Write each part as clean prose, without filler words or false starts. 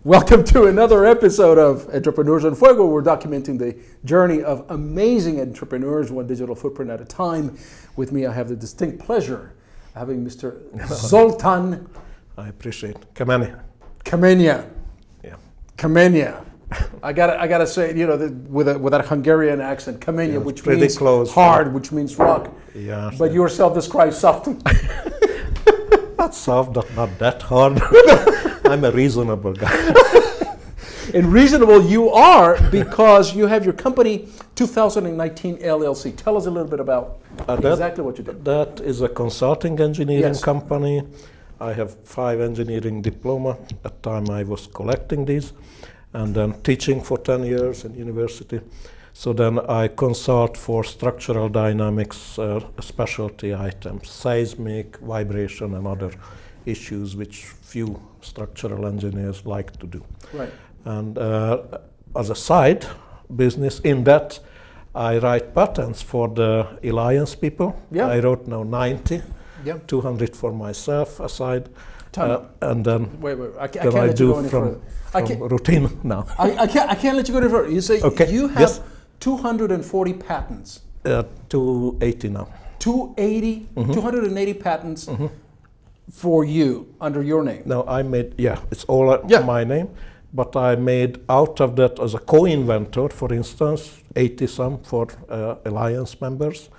Welcome to another episode of Entrepreneurs on Fuego. We're documenting the journey of amazing entrepreneurs, one digital footprint at a time. With me, I have the distinct pleasure of having Mr. Zoltan. I appreciate Kemeny. Kemeny. Yeah. Kemeny. I gotta say, with that Hungarian accent, Kemeny, Yeah, which pretty means close, hard, which means rock. Yeah. But you yourself describe something. Not soft, not that hard. I'm a reasonable guy. And reasonable you are because you have your company 2019 LLC. Tell us a little bit about exactly what you do. That is a consulting engineering Yes. company. I have 5 engineering diploma. At the time I was collecting these and then teaching for 10 years in university. So then I consult for structural dynamics, specialty items, seismic, vibration and other issues which few structural engineers like to do. Right. And as a side business in that, I write patents for the Alliance people. Yeah. I wrote now 90, Yeah. 200 for myself aside. Time. And then Wait. I then can't I let you do go any from further. I can't, routine now. I can't let you go any further. You say Okay, you have yes. 240 patents. 280 now. 280 patents for you under your name. No, I made, it's all Yeah. my name, but I made out of that as a co-inventor, for instance, 80 some for Alliance members.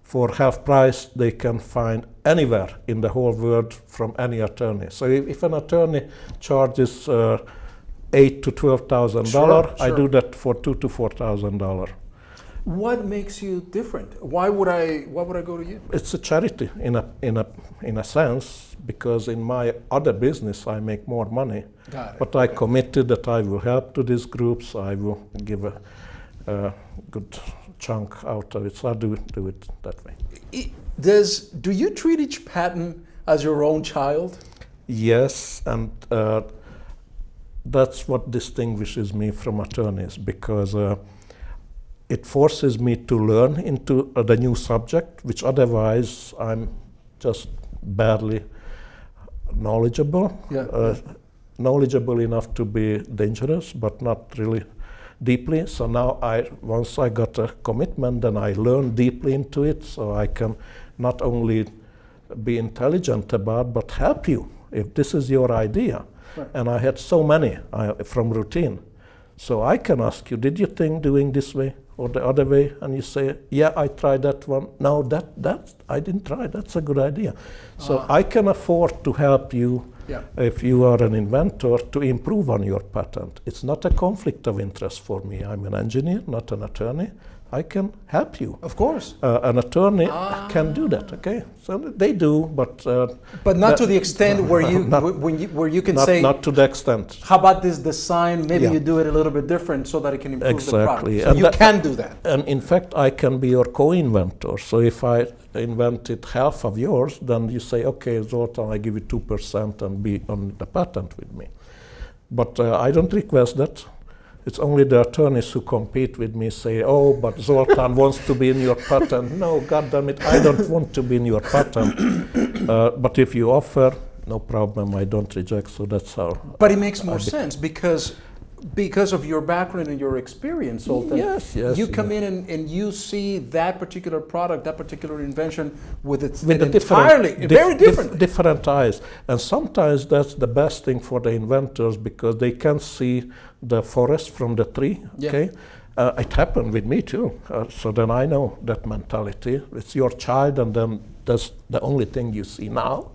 For half price, they can find anywhere in the whole world from any attorney. So if an attorney charges $8,000 to $12,000, I Sure. do that for $2,000 to $4,000. What makes you different? Why would I go to you? It's a charity in a sense, because in my other business I make more money. Got it. But I committed that I will help to these groups. I will give a good chunk out of it. So I do it that way. Do you treat each patent as your own child? Yes, and that's what distinguishes me from attorneys, because it forces me to learn into the new subject, which otherwise I'm just barely knowledgeable. Yeah. Knowledgeable enough to be dangerous, but not really deeply. So now once I got a commitment, then I learn deeply into it, so I can not only be intelligent about, but help you if this is your idea. Right. And I had so many from routine. So I can ask you, did you think doing this way or the other way? And you say, yeah, I tried that one. No, that I didn't try. That's a good idea. So I can afford to help you. Yeah. If you are an inventor, to improve on your patent. It's not a conflict of interest for me. I'm an engineer, not an attorney. I can help you. Of course. An attorney can do that, okay? So they do, but Not to the extent where you can say, not to the extent. how about this design? Maybe Yeah. you do it a little bit different so that it can improve Exactly. the product. So And you can do that. And in fact, I can be your co-inventor. So if I invented half of yours, then you say, okay, Zoltan, I give you 2% and be on the patent with me. But I don't request that. It's only the attorneys who compete with me say, oh, but Zoltan wants to be in your patent. No, goddammit, I don't want to be in your patent. But if you offer, no problem, I don't reject. So that's how. But it makes more sense because of your background and your experience, Zoltan. Yes. You come in and you see that particular product, that particular invention with With a very different. different eyes. And sometimes that's the best thing for the inventors, because they can see the forest from the tree. Yeah. Okay, it happened with me too. So then I know that mentality. It's your child, and then that's the only thing you see now.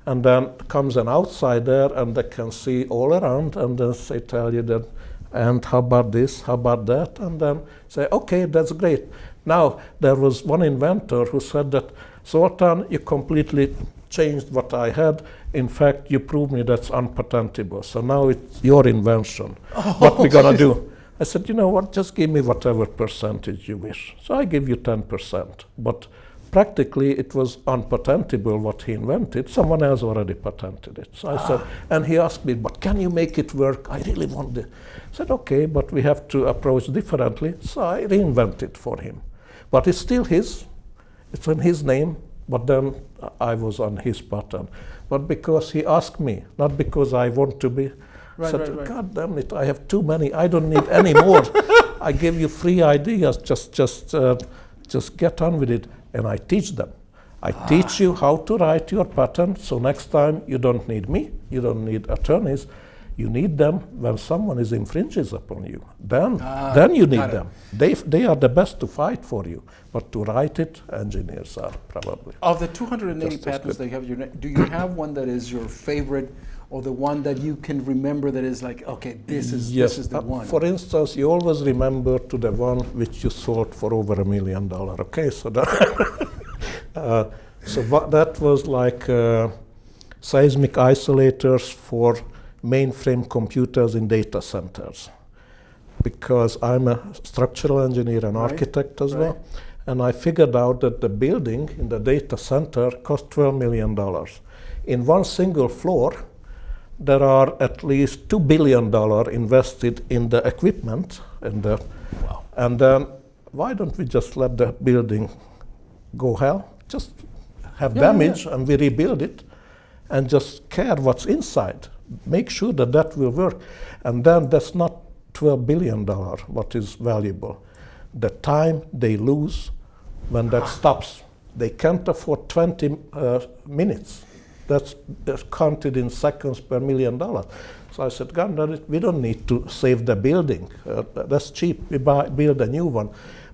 And then comes an outsider, and they can see all around, and then they tell you that, and how about this, how about that, and then say, okay, that's great. Now, there was one inventor who said that, Zoltan, you completely changed what I had. In fact, you proved me that's unpatentable. So now it's your invention. What we gonna do? I said, you know what, just give me whatever percentage you wish. So I give you 10%. But practically it was unpatentable what he invented. Someone else already patented it. So I said, and he asked me, but can you make it work? I really want it. I said, okay, but we have to approach differently. So I reinvented it for him. But it's still his. It's in his name. But then I was on his pattern. But because he asked me, not because I want to be, Right, said, right. God damn it, I have too many. I don't need any more. I give you free ideas. Just get on with it. And I teach them. I teach you how to write your patent. So next time you don't need me. You don't need attorneys. You need them when someone is infringes upon you. Then you need them. They are the best to fight for you. But to write it, engineers are probably. Of the 280 patents that you have, do you have one that is your favorite, or the one that you can remember that is like, okay, this is the one? For instance, you always remember to the one which you sold for over $1 million. Okay, so that that was like seismic isolators for mainframe computers in data centers, because I'm a structural engineer and architect as well, and I figured out that the building in the data center cost $12 million. In one single floor, there are at least $2 billion invested in the equipment, and then why don't we just let the building go hell? Just have damage and we rebuild it, and just care what's inside. Make sure that that will work. And then that's not $12 billion what is valuable. The time they lose when that stops. They can't afford 20 minutes. That's counted in seconds per $1 million. So I said, God, we don't need to save the building. That's cheap. We build a new one.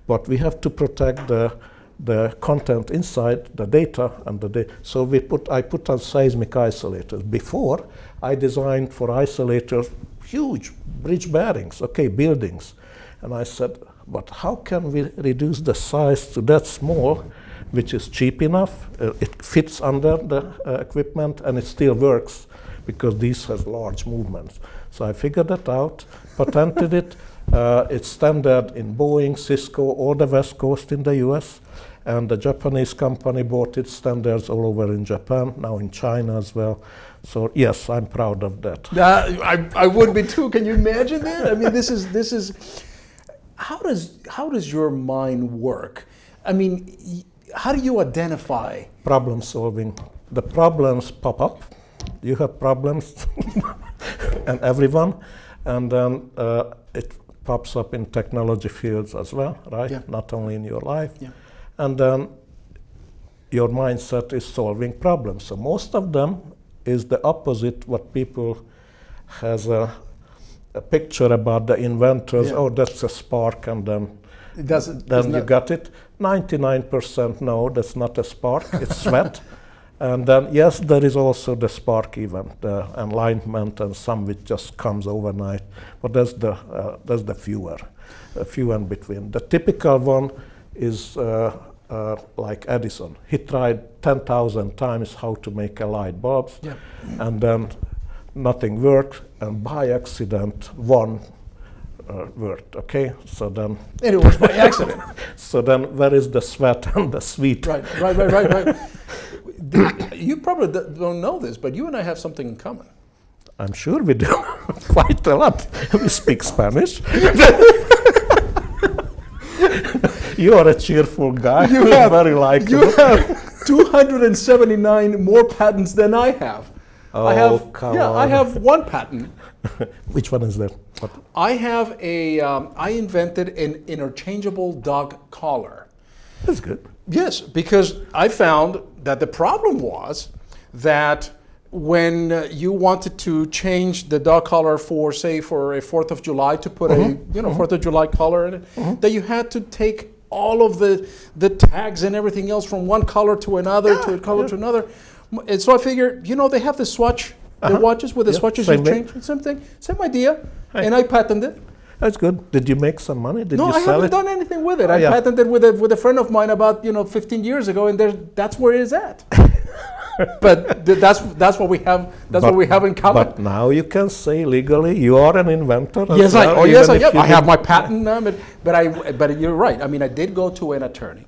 But we have to protect the content inside, the data, and the data. So I put on seismic isolators. Before, I designed for isolators huge bridge bearings, buildings. And I said, but how can we reduce the size to that small, which is cheap enough, it fits under the equipment, and it still works, because these has large movements. So I figured that out, patented it. It's standard in Boeing, Cisco, all the West Coast in the US. And the Japanese company bought its standards all over in Japan, now in China as well. So yes, I'm proud of that. I would be too. Can you imagine that? I mean, this is. How does your mind work? I mean, how do you identify problem solving? The problems pop up. You have problems, and everyone, and then it pops up in technology fields as well, right? Yeah. Not only in your life. Yeah. And then your mindset is solving problems. So most of them is the opposite what people has a picture about the inventors. Oh, that's a spark, and then you got it. 99% no, that's not a spark. It's sweat. And then yes, there is also the spark event, the enlightenment, and some which just comes overnight. But that's the few in between. The typical one is like Edison. He tried 10,000 times how to make a light bulb, and then nothing worked, and by accident one worked. Okay, so then and it was by accident. So then where is the sweat and the sweet? Right. You probably don't know this, but you and I have something in common. I'm sure we do. Quite a lot. We speak Spanish. You are a cheerful guy. You have very likable. You have 279 more patents than I have. Oh, I have one patent. Which one is that? What? I have I invented an interchangeable dog collar. That's good. Yes, because I found that the problem was that when you wanted to change the dog collar for a 4th of July, to put a 4th of July collar in it, that you had to take all of the tags and everything else from one color to another to a color to another. And so I figured, they have the swatch, the watches with the swatches you change. Same thing, same idea. And I patented it. That's good. Did you make some money? Did no, you I sell haven't done anything with it. I patented with a friend of mine about 15 years ago, and that's where it is at. But that's what we have. What we have in common. But now you can say legally you are an inventor. Yes, I am. I have my patent. But you're right. I mean, I did go to an attorney,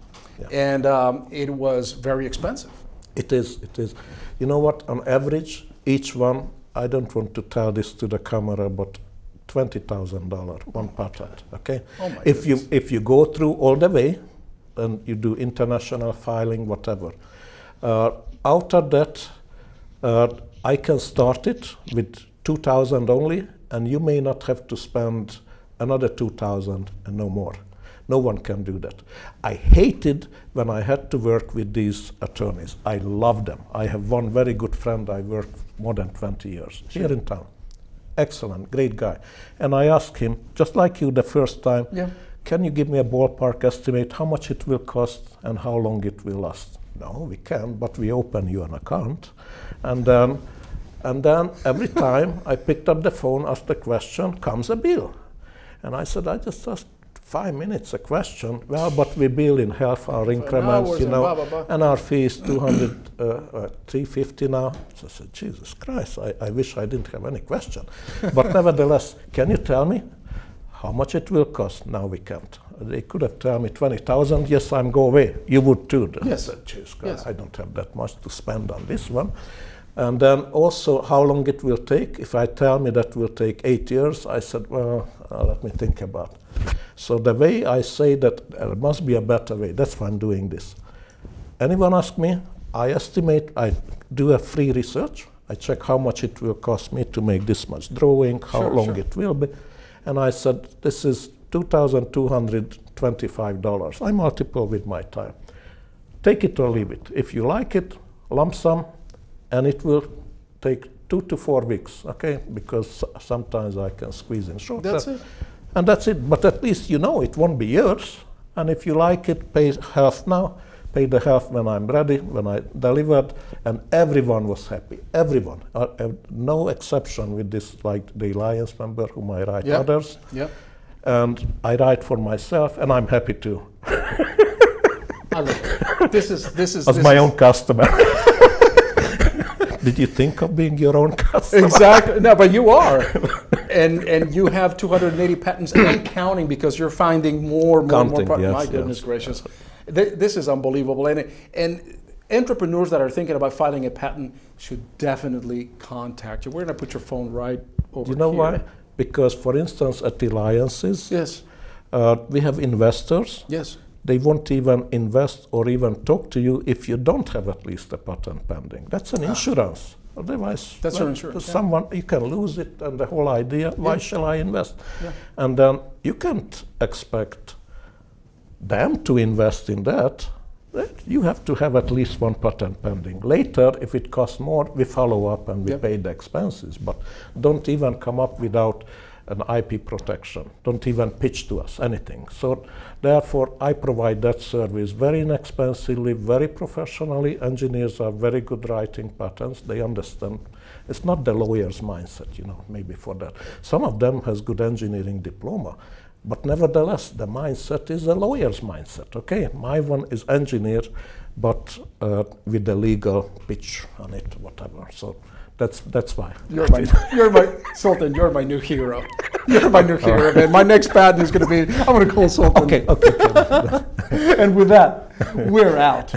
and it was very expensive. It is. You know what? On average, each one. I don't want to tell this to the camera, but $20,000 one patent. Okay. Oh my if you go through all the way, and you do international filing, whatever. Out of that, I can start it with 2,000 only, and you may not have to spend another 2,000 and no more. No one can do that. I hated when I had to work with these attorneys. I love them. I have one very good friend I worked more than 20 years here in town. Excellent, great guy. And I asked him, just like you the first time, can you give me a ballpark estimate how much it will cost and how long it will last? No, we can't, but we open you an account. And then every time I picked up the phone, asked the question, comes a bill. And I said, I just asked 5 minutes a question. Well, but we bill in half-hour increments, you know, blah, blah, blah. and our fee is 350 now. So I said, Jesus Christ, I wish I didn't have any question. But nevertheless, can you tell me how much it will cost? No, we can't. They could have told me 20,000. Yes, I'm go away. You would too. Yes. I said, Jesus Christ, I don't have that much to spend on this one. And then also how long it will take. If I tell me that will take 8 years, I said, well, let me think about it. So the way I say that there must be a better way, that's why I'm doing this. Anyone ask me, I estimate, I do a free research. I check how much it will cost me to make this much drawing, how long it will be. And I said, this is $2,225. I multiple with my time. Take it or leave it. If you like it, lump sum, and it will take 2 to 4 weeks, okay? Because sometimes I can squeeze in shorter. That's it. And that's it. But at least you know it won't be years. And if you like it, pay half now, pay the half when I'm ready, when I delivered. And everyone was happy. Everyone. No exception with this, like the alliance member whom I write others. Yep. And I write for myself, and I'm happy too. I love it. This is my own customer. Did you think of being your own customer? Exactly. No, but you are. And you have 280 patents and counting because you're finding more patents. My goodness gracious. This is unbelievable. And entrepreneurs that are thinking about filing a patent should definitely contact you. We're going to put your phone right over here. You know why? Because, for instance, at the alliances, we have investors. Yes. They won't even invest or even talk to you if you don't have at least a patent pending. That's an insurance. Otherwise, that's your insurance. Someone you can lose it, and the whole idea. Why shall I invest? And then you can't expect them to invest in that. You have to have at least one patent pending. Later, if it costs more, we follow up and we pay the expenses. But don't even come up without an IP protection. Don't even pitch to us anything. So therefore, I provide that service very inexpensively, very professionally. Engineers are very good writing patents. They understand. It's not the lawyer's mindset, you know, maybe for that. Some of them has good engineering diploma, but nevertheless, the mindset is a lawyer's mindset. Okay, my one is engineer, but with the legal pitch on it, whatever. So that's why. You're my Zoltan. You're my new hero. You're my new hero, man. My next patent is going to be. I'm going to call Zoltan. Okay. And with that, we're out.